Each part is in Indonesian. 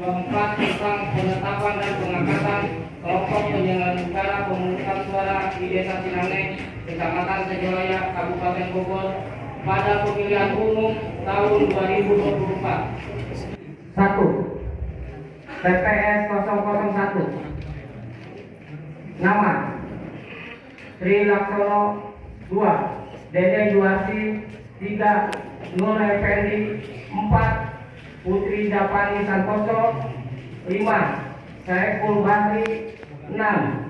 keempat tentang penetapan dan pengangkatan kelompok penyelenggara pemungutan suara di Desa Sinangneng, Kecamatan Sejolaya, Kabupaten Bogor pada pemilihan umum tahun 2024. 1. TPS 001. Nama Sri Laksono. 2. Dede Juwarsi. 3. Nur Effendi. 4. Putri Japani Santoso. 5. Saiful Bahri. 6.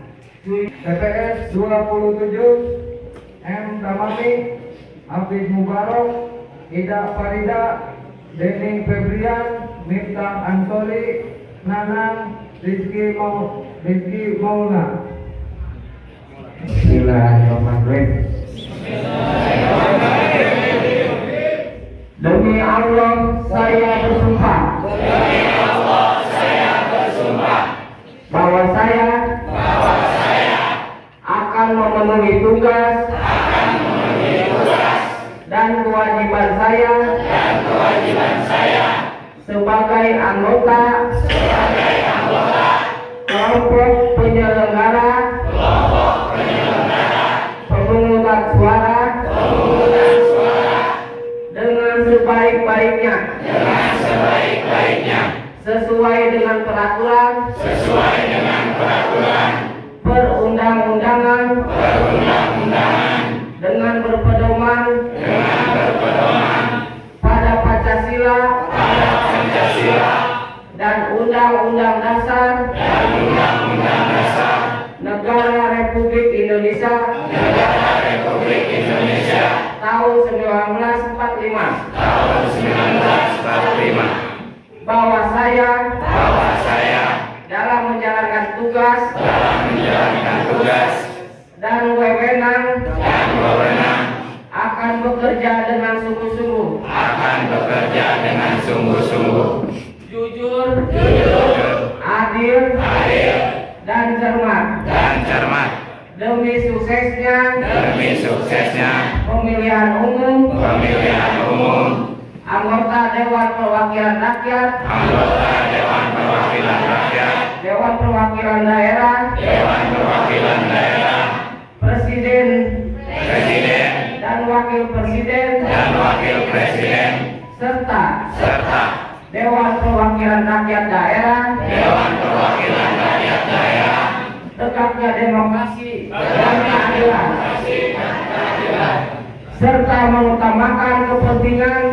TPS 27 M. Tamami, Hafiz Mubarok, Ida Farida, Dening Febrian, Miftah Ansori, Nanang, Rizky Mauna. Bismillahirrahmanirrahim. Demi Allah saya bersumpah. Bahwa saya akan memenuhi tugas dan kewajiban saya sebagai anggota kelompok penyelenggara pemungutan suara dengan sebaik-baiknya sesuai dengan peraturan perundang-undangan dengan berpedoman pada Pancasila dan Undang-Undang Dasar Negara Republik Indonesia tahun 1945. Bahwa saya dalam menjalankan tugas dan wewenang akan bekerja dengan sungguh-sungguh, jujur, adil, dan cermat, demi suksesnya pemilihan umum anggota Dewan Perwakilan Rakyat, Dewan Perwakilan Daerah, Presiden dan Wakil Presiden, serta Dewan Perwakilan Rakyat Daerah, tegaknya demokrasi dan keadilan, serta mengutamakan kepentingan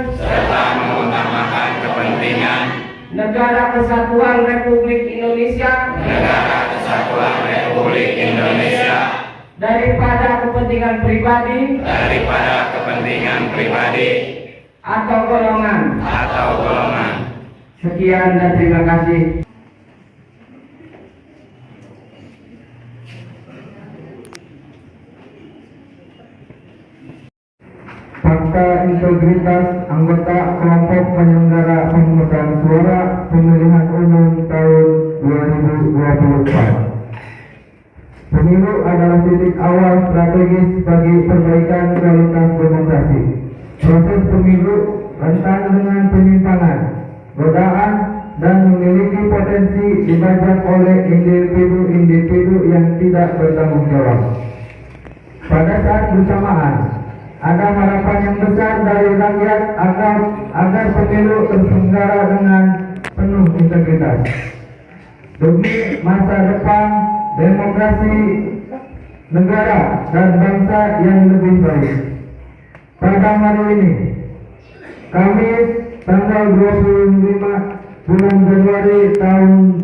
Negara Kesatuan Republik Indonesia daripada kepentingan pribadi atau golongan. Sekian dan terima kasih. Fakta integritas anggota kelompok penyelenggara pemungutan suara pemilihan umum tahun 2024. Pemilu adalah titik awal strategis bagi perbaikan kualitas demokrasi. Proses pemilu rentan dengan penyimpangan, godaan, dan memiliki potensi dibajak oleh individu-individu yang tidak bertanggung jawab. Pada saat bersamaan, ada harapan yang besar dari rakyat agar pemilu terselenggara dengan penuh integritas demi masa depan demokrasi negara dan bangsa yang lebih baik. Pada hari ini, Kamis tanggal 25 bulan Januari tahun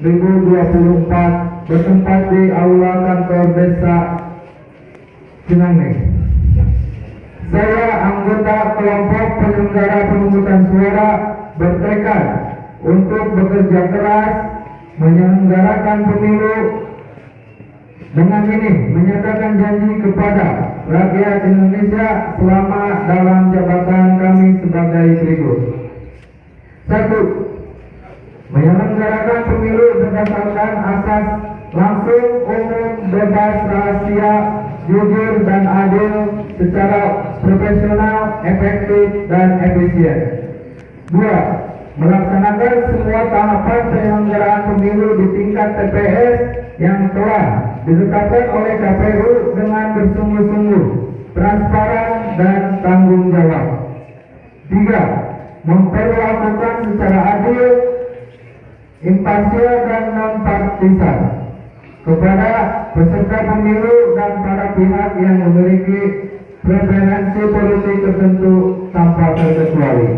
2024 bertempat di Aula Kantor Desa Sinangneng. Saya anggota kelompok penyelenggara pemungutan suara bertekad untuk bekerja keras menyelenggarakan pemilu. Dengan ini menyatakan janji kepada rakyat Indonesia selama dalam jabatan kami sebagai berikut. 1. Menyelenggarakan pemilu berdasarkan asas langsung, umum, bebas, rahasia, jujur dan adil secara profesional, efektif dan efisien. 2. melaksanakan semua tahapan penyelenggaraan pemilu di tingkat TPS yang telah ditetapkan oleh KPU dengan bersungguh-sungguh, transparan, dan tanggung jawab. 3. Memperlakukan secara adil, imparsial, dan non-partisan kepada peserta pemilu dan para pihak yang memiliki preferensi politik tertentu tanpa terkecuali.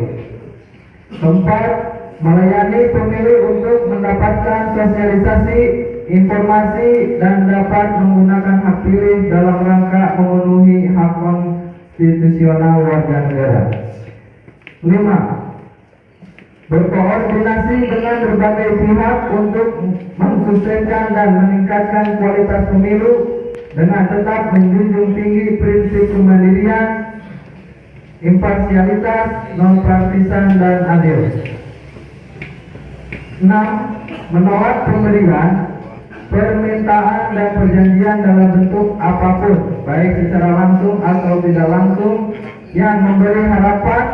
4. Melayani pemilih untuk mendapatkan sosialisasi, informasi, dan dapat menggunakan hak pilih dalam rangka memenuhi hak konstitusional warga negara. 5. Berkoordinasi dengan berbagai pihak untuk mensukseskan dan meningkatkan kualitas pemilu dengan tetap menjunjung tinggi prinsip kemandirian, imparsialitas, non-partisan, dan adil. 6. Menolak pemberian, permintaan, dan perjanjian dalam bentuk apapun, baik secara langsung atau tidak langsung, yang memberi harapan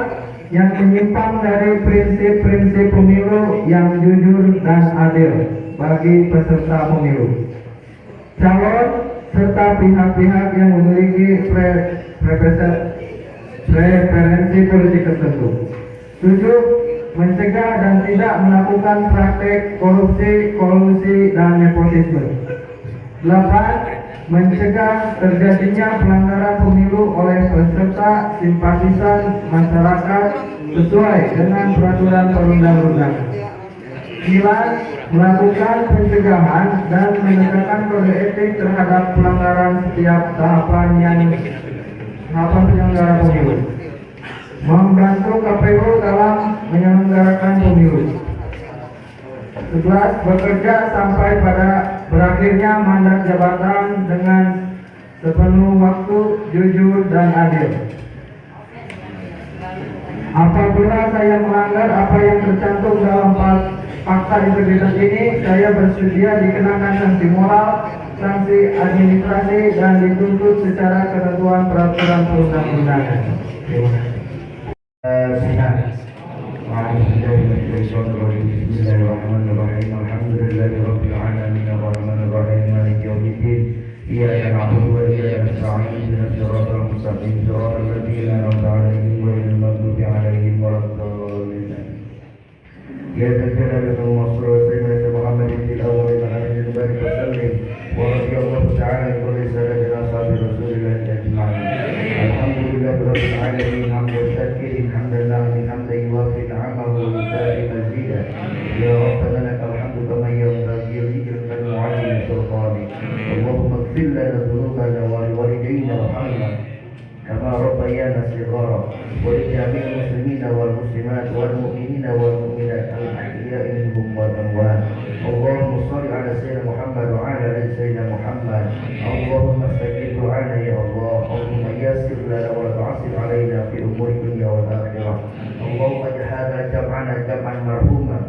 yang menyimpang dari prinsip-prinsip pemilu yang jujur dan adil bagi peserta pemilu, calon, serta pihak-pihak yang memiliki preferensi politik tertentu. 7. Mencegah dan tidak melakukan praktek korupsi, kolusi, dan nepotisme. 8. Mencegah terjadinya pelanggaran pemilu oleh peserta, simpatisan, masyarakat sesuai dengan peraturan perundang-undangan. 9. Melakukan pencegahan dan menegakkan kode etik terhadap pelanggaran setiap tahapan penyelenggara pemilu. Membantu KPU dalam menyelenggarakan pemilu. 11. Bekerja sampai pada berakhirnya mandat jabatan dengan sepenuh waktu, jujur, dan adil. Apabila saya melanggar apa yang tercantum dalam fakta integritas ini, saya bersedia dikenakan sanksi moral, sanksi administrasi, dan dituntut secara ketentuan peraturan perundang-undangan. Terima kasih. Bismillahirrahmanirrahim. Alhamdulillahirabbil alamin arrahmanir rahim maliki yaumiddin. Iyyaka na'budu wa iyyaka nasta'in. Ihdinas siratal mustaqim. Siratal ladzina an'amta 'alaihim ghairil maghdubi 'alaihim waladdallin. Ya Sayyidina Muhammadin fil awwalin wal akhirin barik wa sallim wa radiyallahu ta'ala an kulli sayyidina ashabi rasulillahi ajma'in. Alhamdulillahirabbil alamin hamdan syakirin hamdan lillahi hamdan yuwaffi ni'amahu wa yuzahi mazidah. Ya Rabbana lakal hamdu kama yanbaghi li jalali wajhika sultani. Allahumma ighfir lana dhunubana wa liwalidayna warhamna kama rabbayana shighara wa li jami'il muslimina wal muslimat wal mu'minina wal mu'minat al-ahya'i minhum wal amwat. Allahumma shalli ala sayyidina Muhammad wa ala ali sayyidina Muhammad. Allahumma istajib du'ana ya Allah. Allahumma yassir lana wa la tu'assir alaina fi umuri dunya wal akhirah. Allahumma ij'al jam'ana jam'an marhuma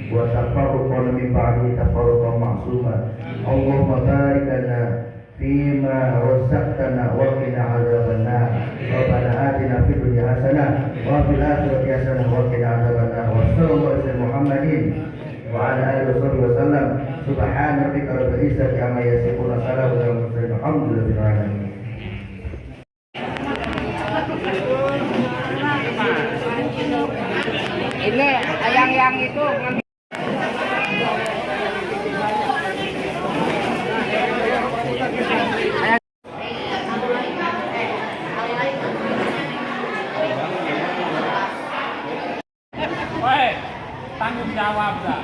wa tafarruqana min ba'di tafarruqan ma'suma. Allahumma barik lana فيما رزقتنا وقنا عذاب النار. ربنا آتنا في الدنيا حسنة وفي الآخرة حسنة وقنا عذاب النار. وصلى الله على محمد وعلى آله وصحبه وسلم. سبحان ربك رب العزة عما يصفون وسلام على المرسلين الحمد لله رب العالمين. Ini yang itu tanggung jawab dah.